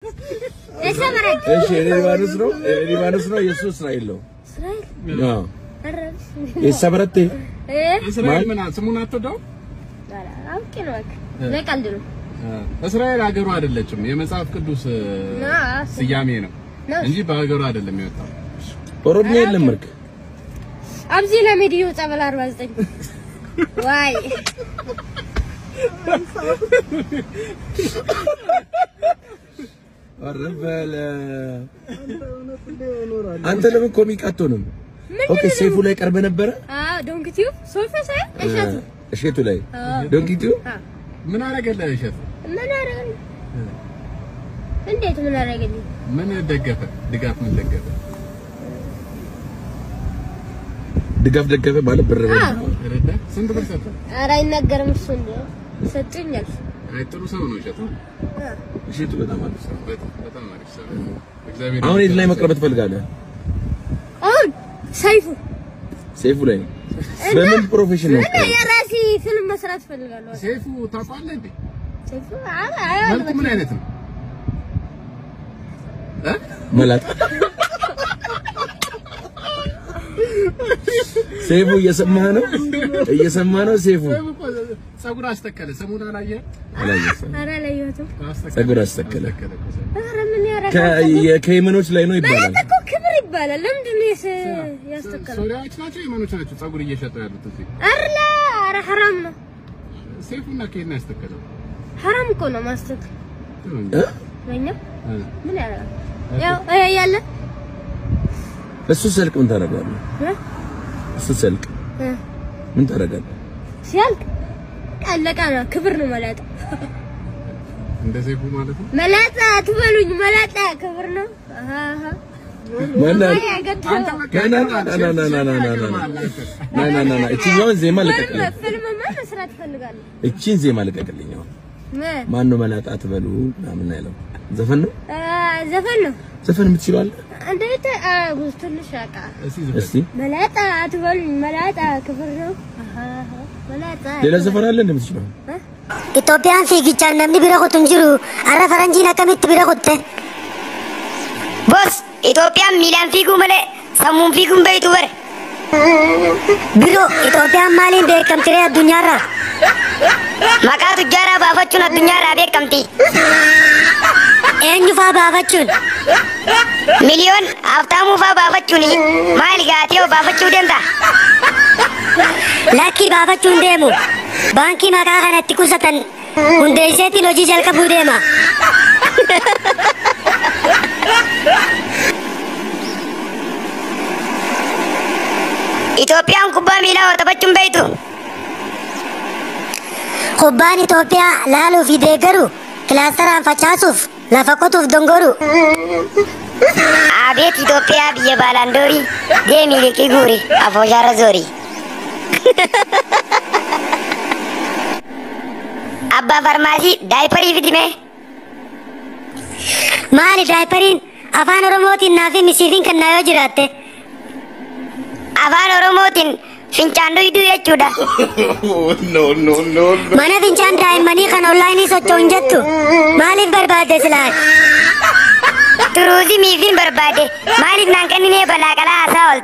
ايش امرك؟ ايش ليبانوس نو يسوع اسرائيل له. اسرائيل؟ اه. يسبرتي؟ ايه؟ اسرائيل من سمونا تدو؟ لا لا ممكن وك. لا قلدلو. اسرائيل ሀገሩ አይደለችም የመጽሐፍ ቅዱስ ስያሜ ነው እንጂ በሀገሩ አይደለም የወጣው ኦሮሚያ የለም ምርክ አብዚ ለሚዲዮ ጸበል 49 ዋይ አረበለ አንተ ለምን ኮሚክ አትሆንም? ኦኬ ሰይፉ ላይ ቀርበ ነበር? ዶንኪቲዩ ሶፋ ሳይ እሸቱ ላይ ዶንኪቲዩ ምን አረገለ እሸቱ ምን አረገለ እንዴት ምን አረገለ ምን ደገፈ ድጋፍ ምን ደገፈ ደገፈ ማለት ብር ረዳ ስንት ብር ሰጠ? ኧረ አይነገርም እሱ እንዴ ሰጥኛል አይጥሩ ሰው ነው እሸቱ በጣም አሪፍ ሰው በጣም አሪፍ ሰው እግዚአብሔር አሁን የት ላይ መቅረብ ትፈልጋለህ? አሁን ሰይፉ ላይ በምን ፕሮፌሽን ነው? እኔ የራሴ ፊልም መስራት ፈልጋለሁ። ሰይፉ ታውቃለህ እንዴ? ሰይፉ መልኩ ምን አይነት ነው? መላጣ ሰይፉ እየሰማህ ነው ሰይፉ ጸጉር አስተከለ ሰሞኑን አላየህ? ኧረ አላየሁትም። ጸጉር አስተከለ ኧረ ምን ያረጋል? ከየመኖች ላይ ነው ይባላል እኮ ክብር ይባላል። ለምንድን ነው ያስተከለ? ሶሪያዎች ናቸው የመኖች ናቸው ጸጉር እየሸጡ ያሉት እዚህ? ኧረ ሐራም ነው። ሰይፉና ከየት ነው ያስተከለው? ሐራም እኮ ነው ማስተከል ለኛ ምን ያረጋል? ያው ያለ እሱ ሰልቅ ምን ታደርጋለህ? እሱ ሰልቅ ምን ታደርጋለህ? ሲያልቅ ቀለቃ ነው ክብር ነው መላጣ እንደ ሰይፉ ማለት ነው። መላጣ አትበሉኝ መላጣ ክብር ነው። ማነው ና እቺኛውን ዜማ ልቀቅልኝ። ፊልምማ መስራት ፈልጋለሁ። እቺን ዜማ ልቀቅልኝ። ማነው መላጣ አትበሉ ምናምን ያለው ዘፈን ነው? ዘፈን የምትችለው አለ? እንዴት ትንሽ አቃ እስቲ መላጣ አትበሉኝ መላጣ ክብር ነው። መላጣ ሌላ ዘፈን አለ እንደምትችለው? ኢትዮጵያን ፊግቻ ነምኒ ቢረኩት እንጅሩ አረ ፈረንጂን አከሚት ቢረኩት ቦስ ኢትዮጵያን ሚላን ፊጉ መለ ሰሙን ፊጉን በይቱ በር ቢሮ ኢትዮጵያን ማሊን በከምትሬ አዱኛራ ማቃቱ ጃራ ባፈቹን አዱኛራ በከምቲ ኤንጁፋ ባፈቹን ሚሊዮን አፍታሙ ፋ ባፈቹኒ ማል ጋቲዮ ባፈቹ ደምታ ላኪ ባፈቹን ደሙ ባንኪ መቃ ከነቲ ኩሰተን ሁንዴሴቲ ሎጂ ጀልቀቡ ደማ ኢትዮጵያን ኩባ ሚላ ወተበቹን በይቱ ኩባን ኢትዮጵያ ላሉ ፊዴገሩ ክላስተራን ፈቻሱፍ ለፈቆቱፍ ደንጎሩ አቤት ኢትዮጵያ ብየ ባላንዶሪ ደሚ ሊቂ ጉሪ አፎጃረ ዞሪ አባ ፋርማሲ ዳይፐሪ ፊድሜ ማሊ ዳይፐሪን አፋን ኦሮሞቲን ናፊ ሚሲፊን ከናዮ ጅራቴ አፋን ኦሮሞቲን ፊንጫንዱ ይዱ የቹዳ ኖ ማነ ፊንጫን ዳይመኒ ከን ኦንላይን ሶቾን ጀቱ ማሊፍ በርባዴ ስላል ቱሩዚ ሚፊን በርባዴ ማሊፍ ናንቀኒኔ በላቀላ አሳውልት